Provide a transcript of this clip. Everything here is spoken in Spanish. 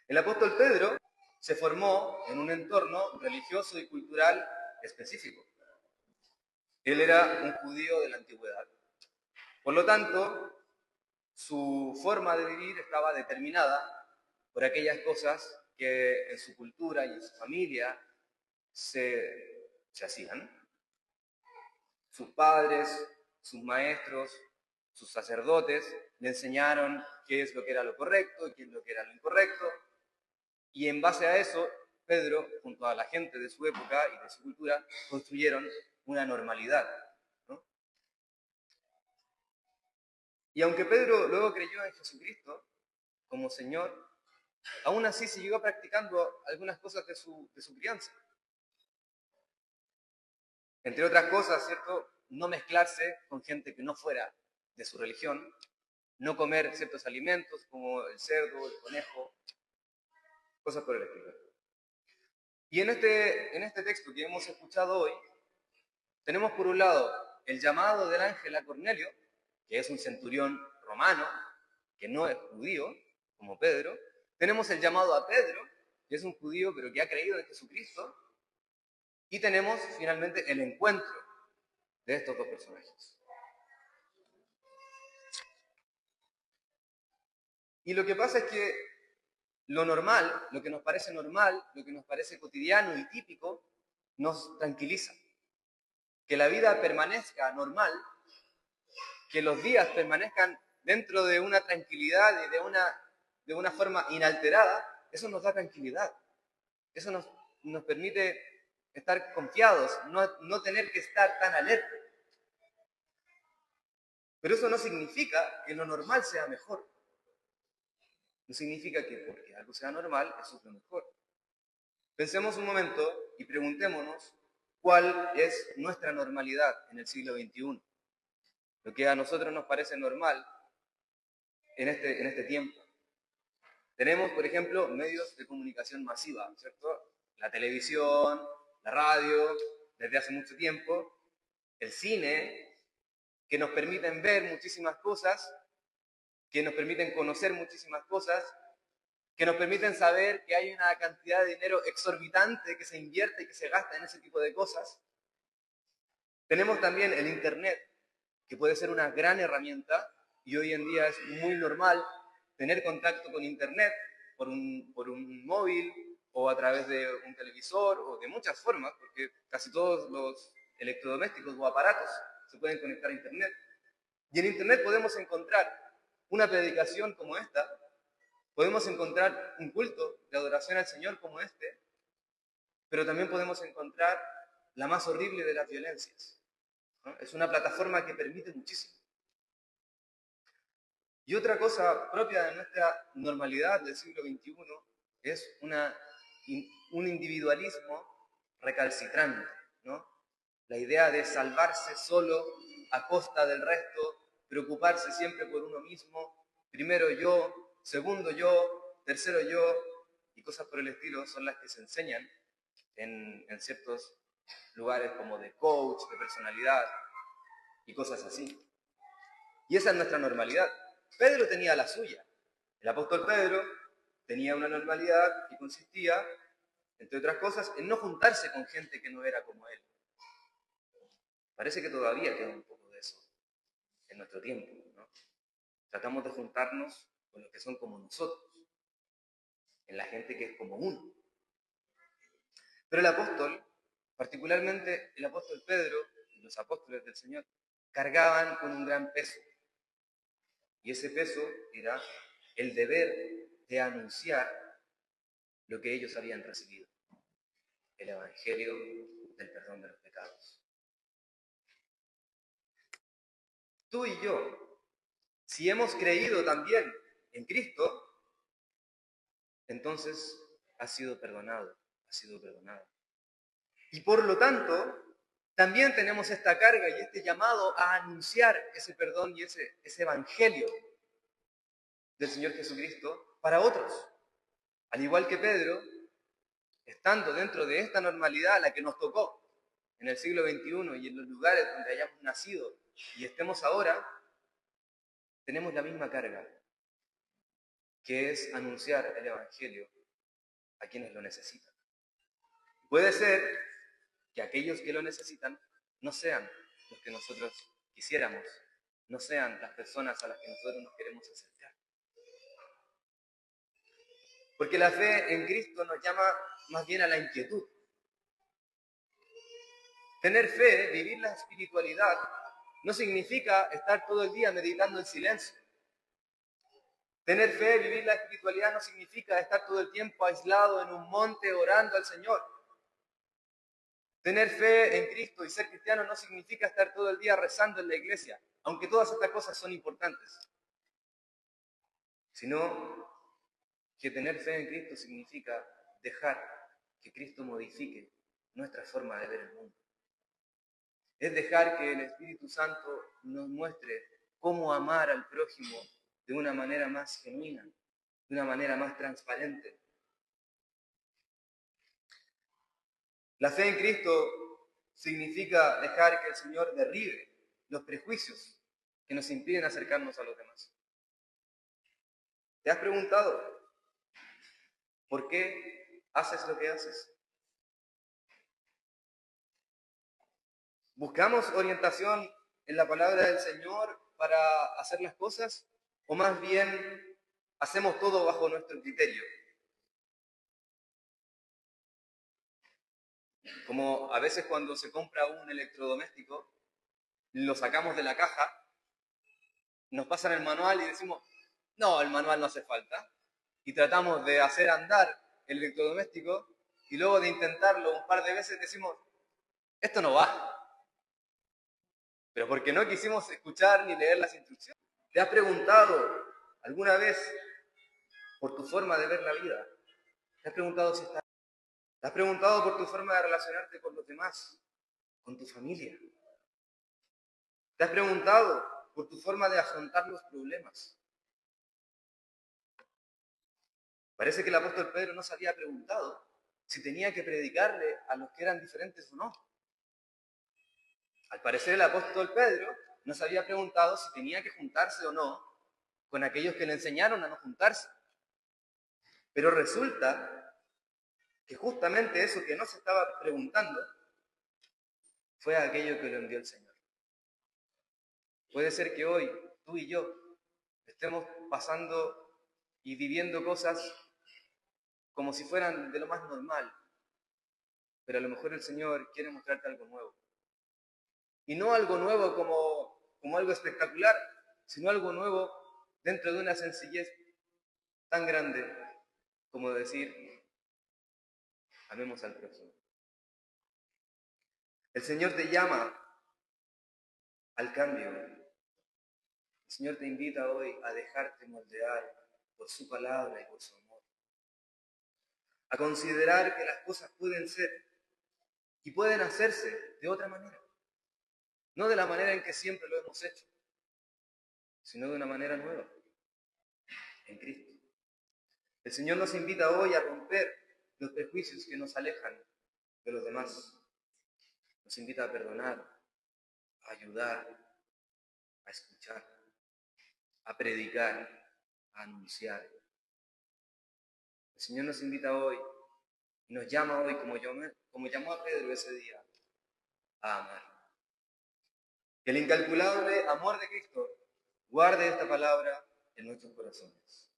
El apóstol Pedro se formó en un entorno religioso y cultural específico. Él era un judío de la antigüedad. Por lo tanto, su forma de vivir estaba determinada por aquellas cosas que en su cultura y en su familia se hacían. Sus padres, sus maestros, sus sacerdotes le enseñaron qué es lo que era lo correcto y qué es lo que era lo incorrecto. Y en base a eso, Pedro, junto a la gente de su época y de su cultura, construyeron una normalidad, ¿no? Y aunque Pedro luego creyó en Jesucristo como Señor, aún así siguió practicando algunas cosas de su crianza. Entre otras cosas, ¿cierto? No mezclarse con gente que no fuera de su religión, no comer ciertos alimentos como el cerdo, el conejo, cosas por el estilo. Y en este texto que hemos escuchado hoy, tenemos por un lado el llamado del ángel a Cornelio, que es un centurión romano, que no es judío, como Pedro. Tenemos el llamado a Pedro, que es un judío pero que ha creído en Jesucristo. Y tenemos finalmente el encuentro de estos dos personajes. Y lo que pasa es que lo normal, lo que nos parece normal, lo que nos parece cotidiano y típico, nos tranquiliza. Que la vida permanezca normal, que los días permanezcan dentro de una tranquilidad y de una forma inalterada, eso nos da tranquilidad. Eso nos permite estar confiados, no tener que estar tan alerta. Pero eso no significa que lo normal sea mejor. No significa que porque algo sea normal, eso es lo mejor. Pensemos un momento y preguntémonos cuál es nuestra normalidad en el siglo XXI. Lo que a nosotros nos parece normal en este tiempo. Tenemos, por ejemplo, medios de comunicación masiva, ¿cierto? La televisión, la radio, desde hace mucho tiempo, el cine, que nos permiten ver muchísimas cosas, que nos permiten conocer muchísimas cosas, que nos permiten saber que hay una cantidad de dinero exorbitante que se invierte y que se gasta en ese tipo de cosas. Tenemos también el Internet, que puede ser una gran herramienta y hoy en día es muy normal tener contacto con Internet por un móvil o a través de un televisor o de muchas formas, porque casi todos los electrodomésticos o aparatos se pueden conectar a Internet. Y en Internet podemos encontrar una predicación como esta, podemos encontrar un culto de adoración al Señor como este, pero también podemos encontrar la más horrible de las violencias, ¿no? Es una plataforma que permite muchísimo. Y otra cosa propia de nuestra normalidad del siglo XXI es un individualismo recalcitrante, ¿no? La idea de salvarse solo a costa del resto, preocuparse siempre por uno mismo, primero yo, segundo yo, tercero yo, y cosas por el estilo son las que se enseñan en ciertos lugares como de coach, de personalidad y cosas así. Y esa es nuestra normalidad. Pedro tenía la suya. El apóstol Pedro tenía una normalidad que consistía, entre otras cosas, en no juntarse con gente que no era como él. Parece que todavía queda un poco de eso en nuestro tiempo, ¿no? Tratamos de juntarnos con los que son como nosotros, en la gente que es como uno. Pero el apóstol, particularmente el apóstol Pedro y los apóstoles del Señor, cargaban con un gran peso. Y ese peso era el deber de anunciar lo que ellos habían recibido, el Evangelio del perdón de los pecados. Tú y yo, si hemos creído también en Cristo, entonces has sido perdonado, has sido perdonado. Y por lo tanto, también tenemos esta carga y este llamado a anunciar ese perdón y ese Evangelio del Señor Jesucristo para otros. Al igual que Pedro, estando dentro de esta normalidad a la que nos tocó en el siglo XXI y en los lugares donde hayamos nacido y estemos ahora, tenemos la misma carga. que es anunciar el Evangelio a quienes lo necesitan. Puede ser que aquellos que lo necesitan no sean los que nosotros quisiéramos, no sean las personas a las que nosotros nos queremos acercar. Porque la fe en Cristo nos llama más bien a la inquietud. Tener fe, vivir la espiritualidad, no significa estar todo el día meditando en silencio. Tener fe, vivir la espiritualidad, no significa estar todo el tiempo aislado en un monte orando al Señor. Tener fe en Cristo y ser cristiano no significa estar todo el día rezando en la iglesia, aunque todas estas cosas son importantes. Sino que tener fe en Cristo significa dejar que Cristo modifique nuestra forma de ver el mundo. Es dejar que el Espíritu Santo nos muestre cómo amar al prójimo de una manera más genuina, de una manera más transparente. La fe en Cristo significa dejar que el Señor derribe los prejuicios que nos impiden acercarnos a los demás. ¿Te has preguntado por qué haces lo que haces? ¿Buscamos orientación en la palabra del Señor para hacer las cosas? ¿O más bien hacemos todo bajo nuestro criterio? Como a veces cuando se compra un electrodoméstico, lo sacamos de la caja, nos pasan el manual y decimos, no, el manual no hace falta. Y tratamos de hacer andar el electrodoméstico y luego de intentarlo un par de veces decimos, esto no va. Pero porque no quisimos escuchar ni leer las instrucciones. ¿Te has preguntado alguna vez por tu forma de ver la vida? ¿Te has preguntado si estás... ¿Te has preguntado por tu forma de relacionarte con los demás, con tu familia? ¿Te has preguntado por tu forma de afrontar los problemas? Parece que el apóstol Pedro no se había preguntado si tenía que predicarle a los que eran diferentes o no. Al parecer el apóstol Pedro no se había preguntado si tenía que juntarse o no con aquellos que le enseñaron a no juntarse. Pero resulta que justamente eso que no se estaba preguntando fue aquello que lo envió el Señor. Puede ser que hoy tú y yo estemos pasando y viviendo cosas como si fueran de lo más normal, pero a lo mejor el Señor quiere mostrarte algo nuevo. Y no algo nuevo como algo espectacular, sino algo nuevo dentro de una sencillez tan grande como decir, amemos al prójimo. El Señor te llama al cambio. El Señor te invita hoy a dejarte moldear por su palabra y por su amor. A considerar que las cosas pueden ser y pueden hacerse de otra manera. No de la manera en que siempre lo hemos hecho, sino de una manera nueva, en Cristo. El Señor nos invita hoy a romper los prejuicios que nos alejan de los demás. Nos invita a perdonar, a ayudar, a escuchar, a predicar, a anunciar. El Señor nos invita hoy y nos llama hoy, como llamó a Pedro ese día, a amar. Que el incalculable amor de Cristo guarde esta palabra en nuestros corazones.